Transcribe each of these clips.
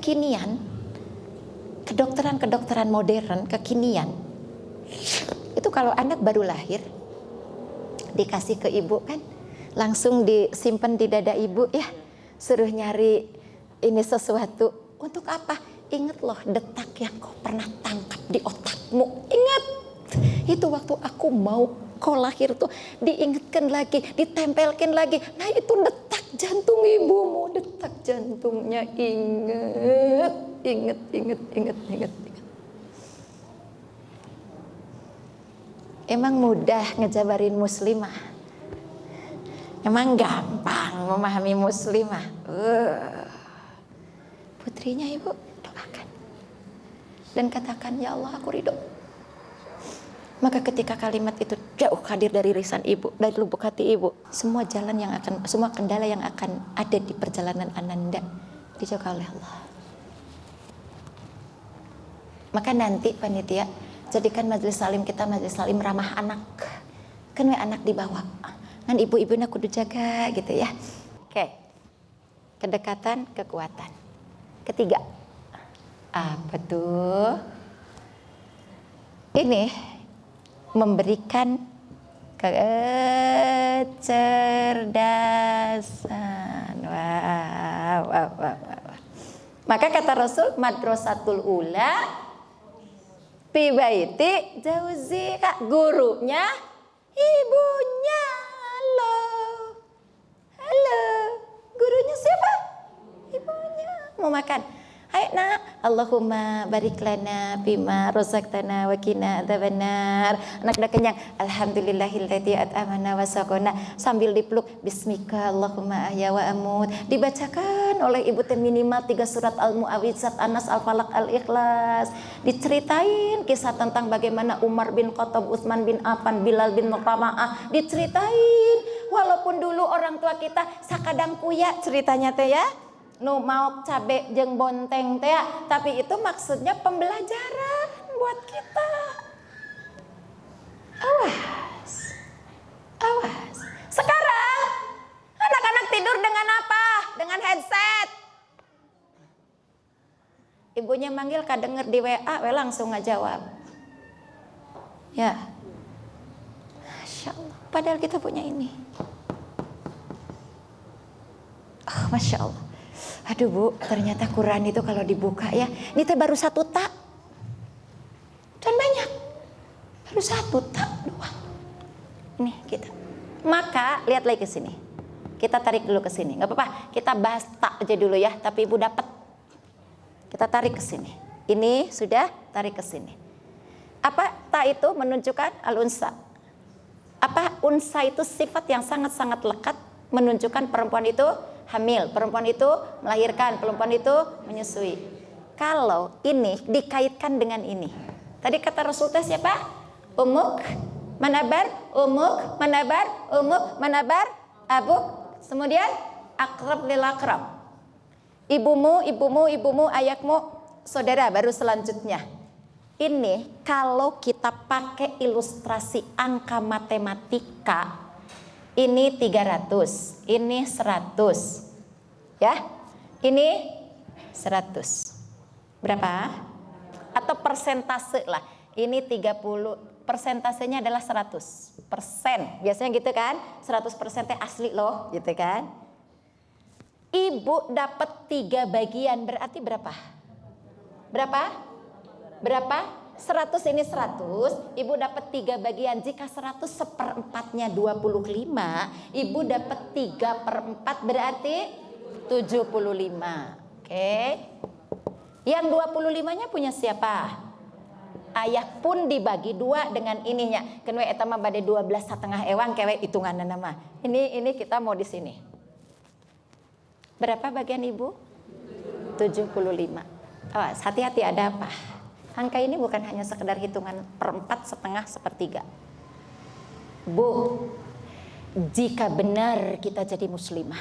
kekinian, kedokteran modern kekinian, itu kalau anak baru lahir dikasih ke ibu kan, langsung disimpan di dada ibu ya, suruh nyari ini sesuatu. Untuk apa? Ingat loh detak yang kau pernah tangkap di otakmu. Ingat, itu waktu aku mau kau lahir tuh, diingatkan lagi, ditempelkan lagi. Nah itu detak jantung ibumu, detak jantungnya. Ingat. Emang mudah ngejabarin muslimah? Emang gampang memahami muslimah? Putrinya ibu doakan dan katakan, ya Allah aku ridho. Maka ketika kalimat itu jauh hadir dari lisan ibu, dari lubuk hati ibu, semua kendala yang akan ada di perjalanan Ananda dijaga oleh Allah. Maka nanti panitia jadikan majelis salim kita majelis salim ramah anak. Kan anak dibawa, kan ibu-ibunya kudu jaga gitu ya. Oke. Kedekatan, kekuatan. Ketiga, apa tuh? Ini memberikan kecerdasan. Wow. Maka kata Rasul, madrasatul ula fi baiti jauzi, gurunya ibunya. Halo, gurunya siapa? Ibunya. Mau makan? Hai nak, Allahumma barik lana bima razaqtana wa qina adzabannar. Anak udah kenyang, alhamdulillahilladzi at'amana wa saqana, sambil dipeluk bismika Allahumma ahya wa amut. Dibacakan oleh ibu teh minimal 3 surat Al-Mu'awwidzat, Anas, Al-Falaq, Al-Ikhlas. Diceritain kisah tentang bagaimana Umar bin Khattab, Utsman bin Affan, Bilal bin Muqtama'ah. Diceritain walaupun dulu orang tua kita sakadang kuya ceritanya teh ya, nu mau cabe jeung bonteng teh, tapi itu maksudnya pembelajaran buat kita. Awas. Sekarang anak-anak tidur dengan apa? Dengan headset. Ibunya manggil kadenger di WA, langsung ngajawab. Ya. Masya Allah. Padahal kita punya ini. Masya Allah. Aduh Bu, ternyata Quran itu kalau dibuka ya, ini teh baru 1 tak. Dan banyak. Baru 1 tak doang. Nih kita. Maka lihat lagi ke sini. Kita tarik dulu ke sini. Enggak apa-apa, kita bahas tak aja dulu ya, tapi Ibu dapat. Kita tarik ke sini. Ini sudah, tarik ke sini. Apa tak itu menunjukkan al-unsa? Apa unsa itu sifat yang sangat-sangat lekat menunjukkan perempuan itu hamil, perempuan itu melahirkan, perempuan itu menyusui. Kalau ini dikaitkan dengan ini, tadi kata Rasulullah siapa? Umuk manabar, umuk manabar, umuk manabar, abuk, kemudian akrab lil akrab. Ibumu, ayahmu, saudara baru selanjutnya. Ini kalau kita pakai ilustrasi angka matematika, ini 300, ini 100. Ya. Ini 100. Berapa? Atau persentase lah. Ini 30, persentasenya adalah 100%. Biasanya gitu kan? 100% asli loh, gitu kan? Ibu dapat 3 bagian, berarti berapa? Berapa? 100 ini 100, ibu dapat 3 bagian. Jika 100 1/4-nya 25, ibu dapat 3/4 berarti 75. Oke. Yang 25-nya punya siapa? Ayah pun dibagi 2 dengan ininya. Kenwe eta mah bade 12,5 ewang kewe hitunganna nama. Ini kita mau di sini. Berapa bagian ibu? 75. Awas, hati-hati ada apa? Angka ini bukan hanya sekedar hitungan 4, setengah, 1/3. Bu, jika benar kita jadi muslimah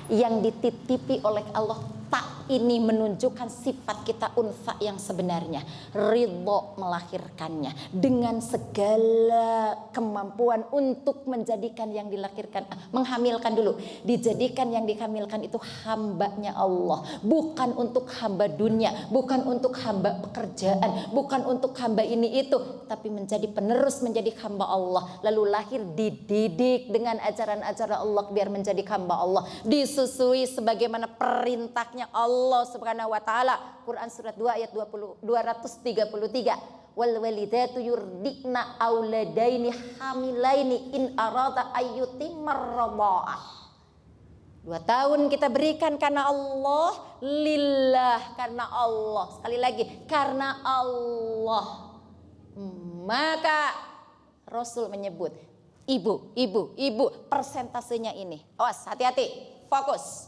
yang dititipi oleh Allah tak ini menunjukkan sifat kita unsa yang sebenarnya. Ridho melahirkannya dengan segala kemampuan untuk menjadikan yang dilahirkan, menghamilkan dulu. Dijadikan yang dihamilkan itu hambanya Allah. Bukan untuk hamba dunia, bukan untuk hamba pekerjaan, bukan untuk hamba ini itu. Tapi menjadi penerus, menjadi hamba Allah. Lalu lahir dididik dengan ajaran-ajaran Allah biar menjadi hamba Allah. Disusui sebagaimana perintahnya Allah Subhanahu wa taala. Quran surat 2 ayat 233. Wal walidatu yurdikna auladaini hamilaini in arada ayyutimmar radha'ah. 2 tahun kita berikan karena Allah, lillah karena Allah. Sekali lagi, karena Allah. Maka Rasul menyebut ibu, persentasenya ini. Awas, hati-hati, fokus.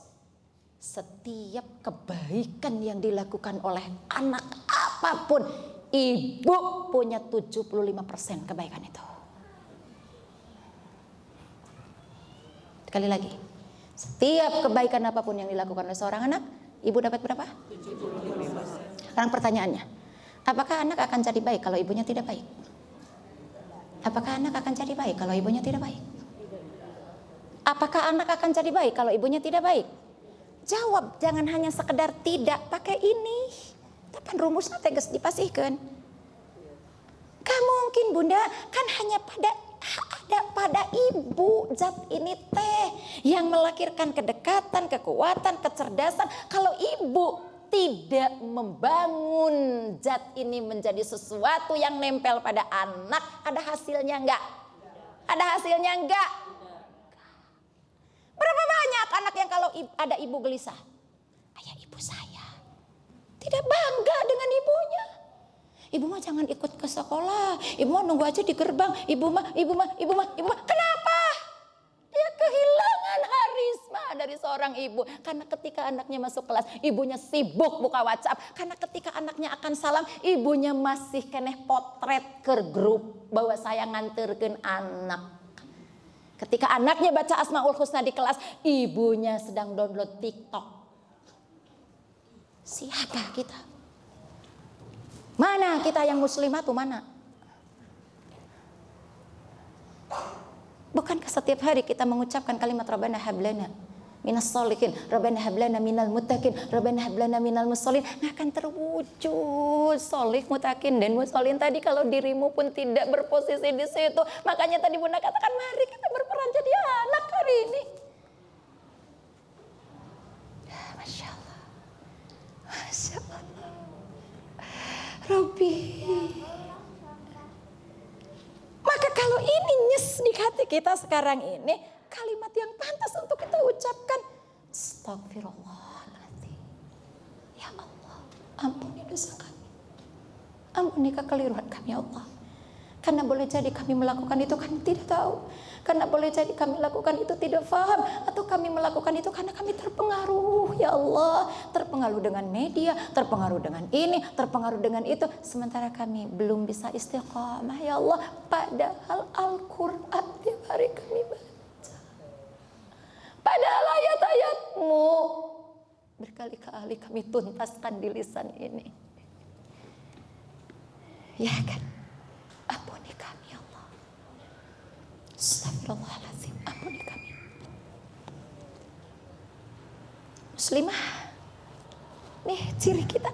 Setiap kebaikan yang dilakukan oleh anak apapun, ibu punya 75% kebaikan itu. Sekali lagi, setiap kebaikan apapun yang dilakukan oleh seorang anak, ibu dapat berapa? 75%. Sekarang pertanyaannya, apakah anak akan jadi baik kalau ibunya tidak baik? Apakah anak akan jadi baik kalau ibunya tidak baik? Apakah anak akan jadi baik kalau ibunya tidak baik? Jawab, jangan hanya sekedar tidak pakai ini. Tapi rumusnya tegas dipasihkan. Gak mungkin bunda, kan hanya pada ibu zat ini teh yang melahirkan kedekatan, kekuatan, kecerdasan. Kalau ibu tidak membangun zat ini menjadi sesuatu yang nempel pada anak, ada hasilnya enggak? Ada hasilnya enggak? Berapa banyak anak yang kalau ada ibu gelisah, ayah ibu saya tidak bangga dengan ibunya. Ibu mah jangan ikut ke sekolah, ibu mah nunggu aja di gerbang. Ibu mah. Kenapa? Dia kehilangan harisma dari seorang ibu. Karena ketika anaknya masuk kelas, ibunya sibuk buka WhatsApp. Karena ketika anaknya akan salam, ibunya masih keneh potret ke grup bahwa saya nganterkeun anak. Ketika anaknya baca Asmaul Husna di kelas, ibunya sedang download TikTok. Siapa kita? Mana kita yang muslimah tuh mana? Bukankah setiap hari kita mengucapkan kalimat Rabbana hablana minas solihin, Rabbana hablana minal muttaqin, Rabbana hablana minal musholin. Nggak akan terwujud solih, muttaqin dan musholin tadi kalau dirimu pun tidak berposisi di situ. Makanya tadi Bunda katakan mari kita berperan jadi anak hari ini. Masya Allah, Masya Allah. Robbi. Maka kalau ini nyes di hati kita sekarang ini, kalimat yang pantas untuk kita ucapkan, Astagfirullahaladzim. Ya Allah, ampuni dosa kami. Ampuni kekeliruan kami ya Allah. Karena boleh jadi kami melakukan itu kami tidak tahu. Karena boleh jadi kami lakukan itu tidak paham. Atau kami melakukan itu karena kami terpengaruh ya Allah. Terpengaruh dengan media, terpengaruh dengan ini, terpengaruh dengan itu. Sementara kami belum bisa istiqamah ya Allah. Padahal Al-Quran tiap hari kami baca. Padahal ayat-ayatmu berkali-kali kami tuntaskan di lisan ini. Ya kan? Ampuni kami ya Allah. Astagfirullahaladzim. Ampuni kami. Muslimah, nih ciri kita.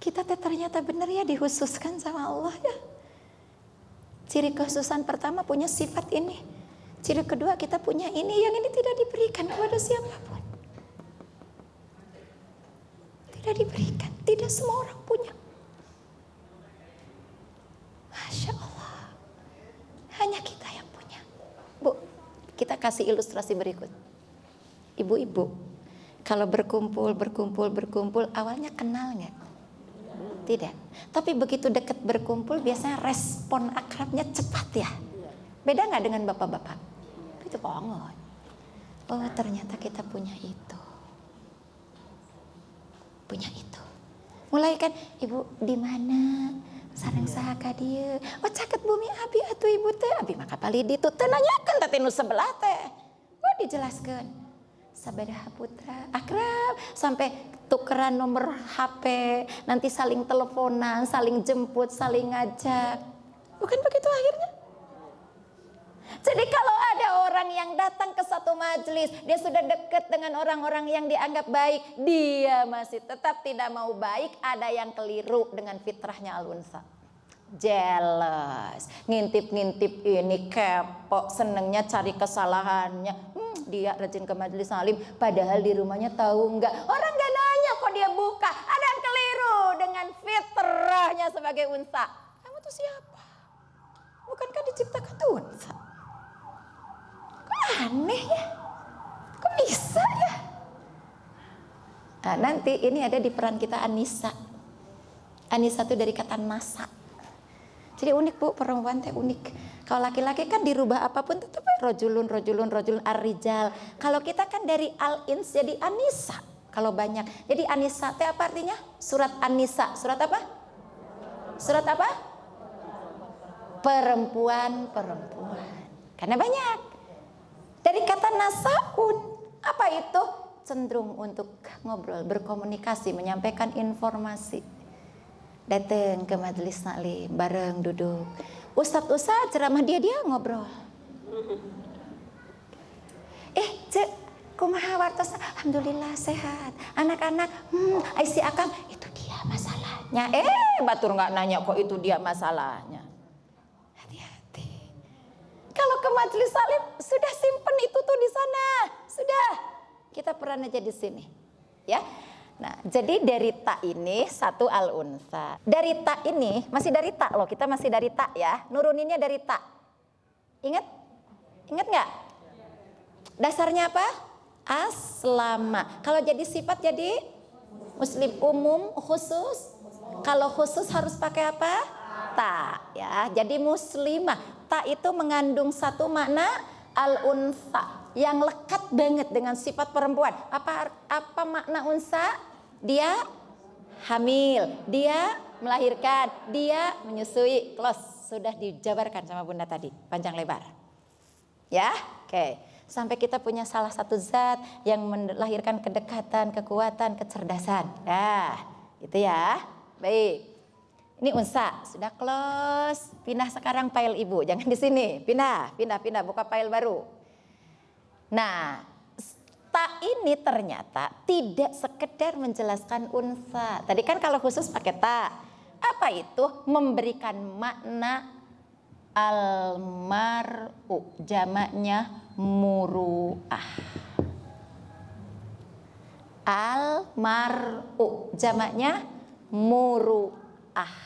Kita ternyata benar ya dihususkan sama Allah ya. Ciri kekhususan pertama punya sifat ini. Ciri kedua kita punya ini, yang ini tidak diberikan kepada siapapun. Tidak diberikan, tidak semua orang punya. Masya Allah, hanya kita yang punya. Bu, kita kasih ilustrasi berikut. Ibu-ibu, kalau berkumpul, awalnya kenal nggak? Tidak. Tapi begitu dekat berkumpul, biasanya respon akrabnya cepat ya. Beda nggak dengan bapak-bapak? Itu banget. Oh, ternyata kita punya itu. Punya itu. Mulai kan, ibu di mana? Sareng saha ka dieu. Oh caket bumi abi atuh ibu teh. Abi maka pali ditu teh nanyakeun teh nu sebelah teh. Oh dijelaskeun. sabada putra, akrab, sampai tukeran nomor HP, nanti saling teleponan, saling jemput, saling ngajak. Bukan begitu akhirnya? Jadi kalau ada orang yang datang ke satu majelis, dia sudah dekat dengan orang-orang yang dianggap baik, dia masih tetap tidak mau baik, ada yang keliru dengan fitrahnya al-unsa. Jealous, ngintip-ngintip ini, kepo, senengnya cari kesalahannya. Dia rajin ke majelis salim, padahal di rumahnya tahu enggak. Orang enggak nanya kok dia buka. Ada yang keliru dengan fitrahnya sebagai unsa. Kamu tuh siapa? Bukankah diciptakan tuh unsa? Kok aneh ya? Kok bisa ya? Nah, nanti ini ada di peran kita Anissa. Anissa itu dari kata nasa. Jadi unik bu, perempuan teh unik. Kalau laki-laki kan dirubah apapun tetap rojulun ar-rijal. Kalau kita kan dari al-ins jadi Anissa. Kalau banyak. Jadi Anissa teh apa artinya? Surat An-Nisa. Surat apa? Surat apa? Perempuan. Karena banyak. Dari kata nasaun. Apa itu? Cenderung untuk ngobrol, berkomunikasi, menyampaikan informasi. Datang ke majelis taklim, bareng duduk. Ustadz ceramah dia ngobrol. Cek, kumaha wartos? Alhamdulillah sehat. Anak-anak, Aisy Akang, itu dia masalahnya. Batur nggak nanya kok itu dia masalahnya. Hati-hati. Kalau ke majelis taklim sudah simpen itu tuh di sana. Sudah. Kita peran aja di sini. Ya. Nah, jadi dari ta ini satu al-unsa. Dari ta ini, masih dari ta loh, kita masih dari ta ya. Nuruninnya dari ta. Ingat? Ingat nggak? Dasarnya apa? Aslama. Kalau jadi sifat jadi muslim umum, khusus. Kalau khusus harus pakai apa? Ta ya. Jadi muslimah. Ta itu mengandung satu makna al-unsa yang lekat banget dengan sifat perempuan. Apa makna unsa? Dia hamil, dia melahirkan, dia menyusui. Close, sudah dijabarkan sama Bunda tadi, panjang lebar. Ya, oke. Sampai kita punya salah satu zat yang melahirkan kedekatan, kekuatan, kecerdasan. Nah, itu ya. Baik. Ini unsa, sudah close. Pindah sekarang file ibu, jangan di sini. Pindah, buka file baru. Nah, ta ini ternyata tidak sekedar menjelaskan unsa. Tadi kan kalau khusus pakai ta. Apa itu? Memberikan makna almar'u, jamaknya muru'ah. Almar'u, jamaknya muru'ah.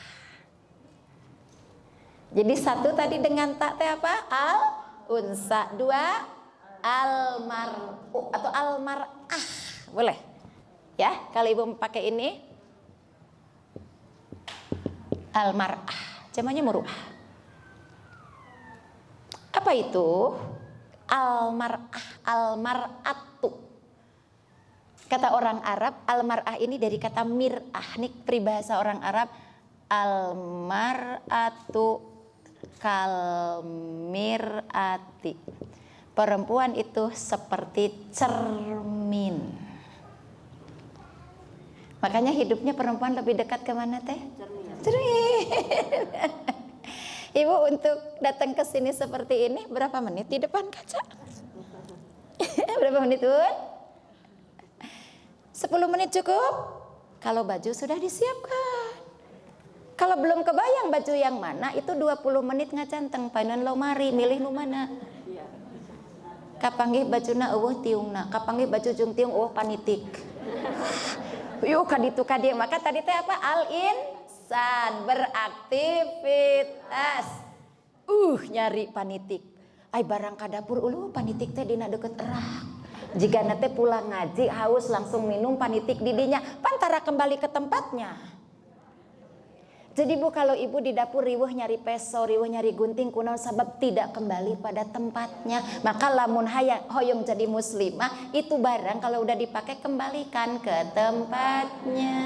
Jadi satu tadi dengan ta teh apa? Al unsa. Dua almar'u atau almar'ah. Boleh? Ya, kalau ibu pakai ini almar'ah, jamaknya muru'ah. Apa itu? Almar'ah, almar'atu. Kata orang Arab, almar'ah ini dari kata mir'ah. Ini peribahasa orang Arab. Almar'atu kalmir'ati. Perempuan itu seperti cermin. Makanya hidupnya perempuan lebih dekat ke mana teh? Cermin. Ibu untuk datang ke sini seperti ini berapa menit di depan kaca? Berapa menit, Bun? 10 menit cukup? Kalau baju sudah disiapkan. Kalau belum kebayang baju yang mana, itu 20 menit ngacanteng panen lomari, milih nu mana. Kapanggih bajuna eueuh tiungna, kapanggih baju jung tiung eueuh panitik. Yuk kaditu kadieu, maka tadi teh apa? Al-insan, beraktivitas. Nyari panitik. Ai barang ka dapur panitik teh dina deket erak. Jika nate pulang ngaji haus langsung minum panitik didinya, pantara kembali ke tempatnya. Jadi bu, kalau ibu di dapur riweuh nyari peso, riweuh nyari gunting, kunaon sabab tidak kembali pada tempatnya. Maka lamun hoyong jadi muslimah, itu barang kalau udah dipakai kembalikan ke tempatnya.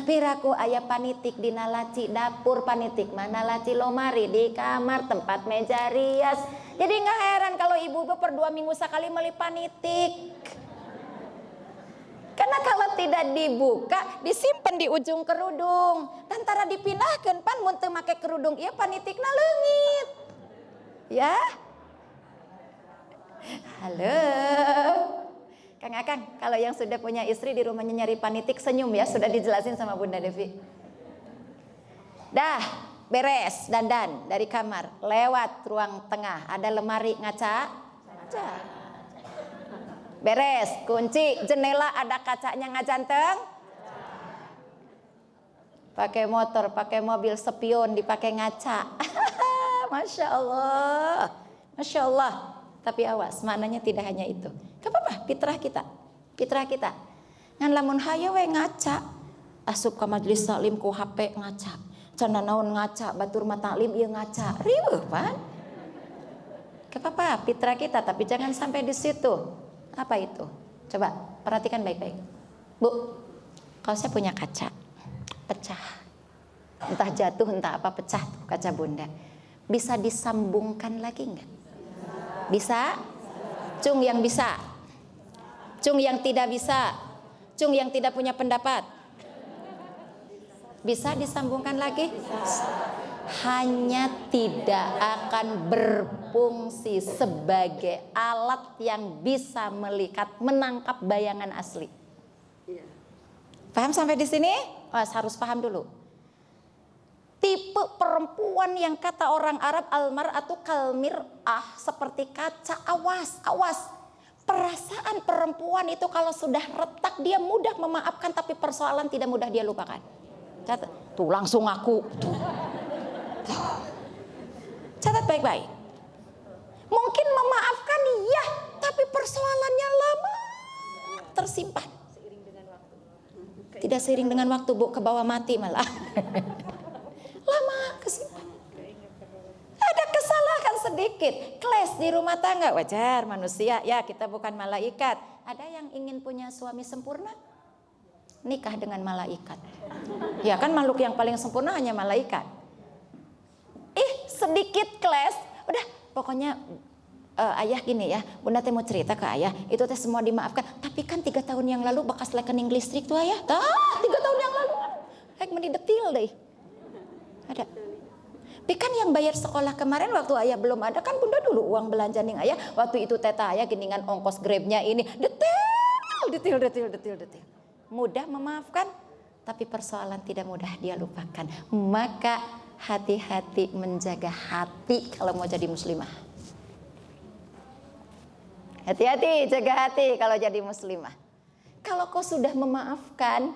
Piraku aya panitik dina laci dapur, panitik mana laci lomari di kamar, tempat meja rias. Jadi nggak heran kalau ibu per 2 minggu sekali beli panitik. Karena kalau tidak dibuka, disimpan di ujung kerudung. Dan tara dipindahkan pan mun teu make kerudung ieu panitikna leungit. Ya. Halo. Kang Akang, kalau yang sudah punya istri di rumahnya nyari panitik senyum ya, sudah dijelasin sama Bunda Devi. Dah, beres dandan dari kamar, lewat ruang tengah, ada lemari ngaca. Beres, kunci jendela ada kacanya ngajanteng. Pakai motor, pakai mobil spion dipakai ngaca. Masya Allah. Masya Allah. Tapi awas, maknanya tidak hanya itu. Gak apa-apa, fitrah kita. Ngan lamun hayo we ngaca. Asup ke majelis taklim ku HP ngaca. Canda naon ngaca, batur mata taklim ieu ngaca. Riweuh pan. Gak apa-apa, fitrah kita, tapi jangan sampai di situ. Apa itu? Coba perhatikan baik-baik. Bu, kalau saya punya kaca pecah. Entah jatuh, entah apa pecah tuh kaca Bunda. Bisa disambungkan lagi enggak? Bisa? Cung yang bisa. Cung yang tidak bisa. Cung yang tidak punya pendapat. Bisa disambungkan lagi? Hanya tidak akan berfungsi sebagai alat yang bisa melihat, menangkap bayangan asli. Paham sampai di sini? Oh, harus paham dulu. Tipe perempuan yang kata orang Arab almar'atu kalmir'ah, seperti kaca. Awas. Perasaan perempuan itu kalau sudah retak dia mudah memaafkan, tapi persoalan tidak mudah dia lupakan. Catat. Tuh langsung aku. Tuh. Catat baik-baik. Mungkin memaafkan ya, tapi persoalannya lama tersimpan. Tidak seiring dengan waktu, Bu, ke bawah mati malah. Lama kesimpan. Ada kesalahan sedikit, clash di rumah tangga, wajar manusia ya, kita bukan malaikat. Ada yang ingin punya suami sempurna, nikah dengan malaikat. Ya kan, makhluk yang paling sempurna hanya malaikat. Sedikit clash, udah pokoknya ayah gini ya, Bunda teh mau cerita ke ayah, itu teh semua dimaafkan. Tapi kan 3 tahun yang lalu bekas rekening listrik tuh ayah, 3 tahun yang lalu, kayak meni detil deh. Ada. Tapi kan yang bayar sekolah kemarin waktu ayah belum ada, kan Bunda dulu uang belanja ning ayah. Waktu itu teta ayah geningan ongkos grabnya ini, detil. Mudah memaafkan, tapi persoalan tidak mudah dia lupakan. Maka hati-hati menjaga hati kalau mau jadi muslimah. Hati-hati jaga hati kalau jadi muslimah. Kalau kau sudah memaafkan,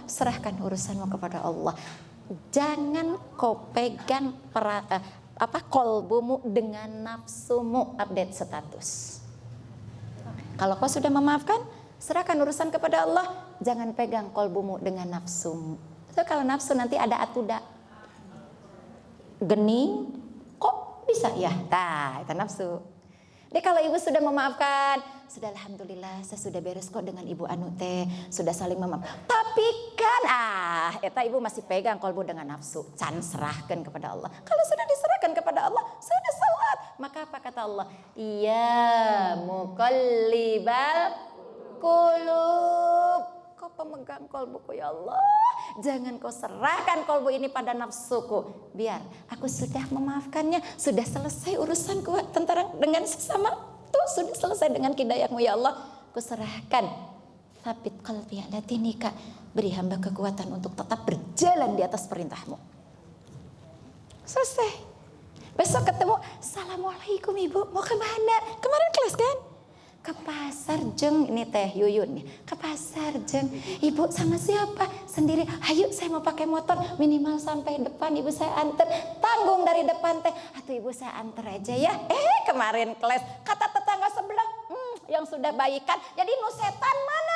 serahkan urusanmu kepada Allah. Jangan kau pegang kolbumu dengan nafsumu update status. Kalau kau sudah memaafkan, serahkan urusan kepada Allah. Jangan pegang kolbumu dengan nafsumu. So, kalau nafsu nanti ada atuda. Gening, kok bisa ya? Itu nafsu. Jadi kalau ibu sudah memaafkan, sudah alhamdulillah, saya sudah beres kok dengan ibu anu teh, sudah saling memaafkan. Tapi kan eta ibu masih pegang kolbu dengan nafsu. Can serahkan kepada Allah. Kalau sudah diserahkan kepada Allah, sudah salat. Maka apa kata Allah? Ya muqallibal qulub. Kau pemegang kolbuku ya Allah, jangan kau serahkan kolbu ini pada nafsuku. Biar aku sudah memaafkannya, sudah selesai urusanku tentang dengan sesama. Tuh sudah selesai dengan hidayahmu ya Allah. Aku serahkan. Sabit qalbi ala dinika. Beri hamba kekuatan untuk tetap berjalan di atas perintahmu. Selesai. Besok ketemu, assalamualaikum ibu, mau kemana? Kemarin kelas kan? Ke pasar jeng, ini teh Yuyun nih, ke pasar jeng. Ibu sama siapa? Sendiri. Ayo saya mau pakai motor, minimal sampai depan ibu saya anter. Tanggung dari depan teh. Atuh ibu saya anter aja ya. Kemarin kelas kata tetangga sebelah yang sudah baikan, jadi nu setan mana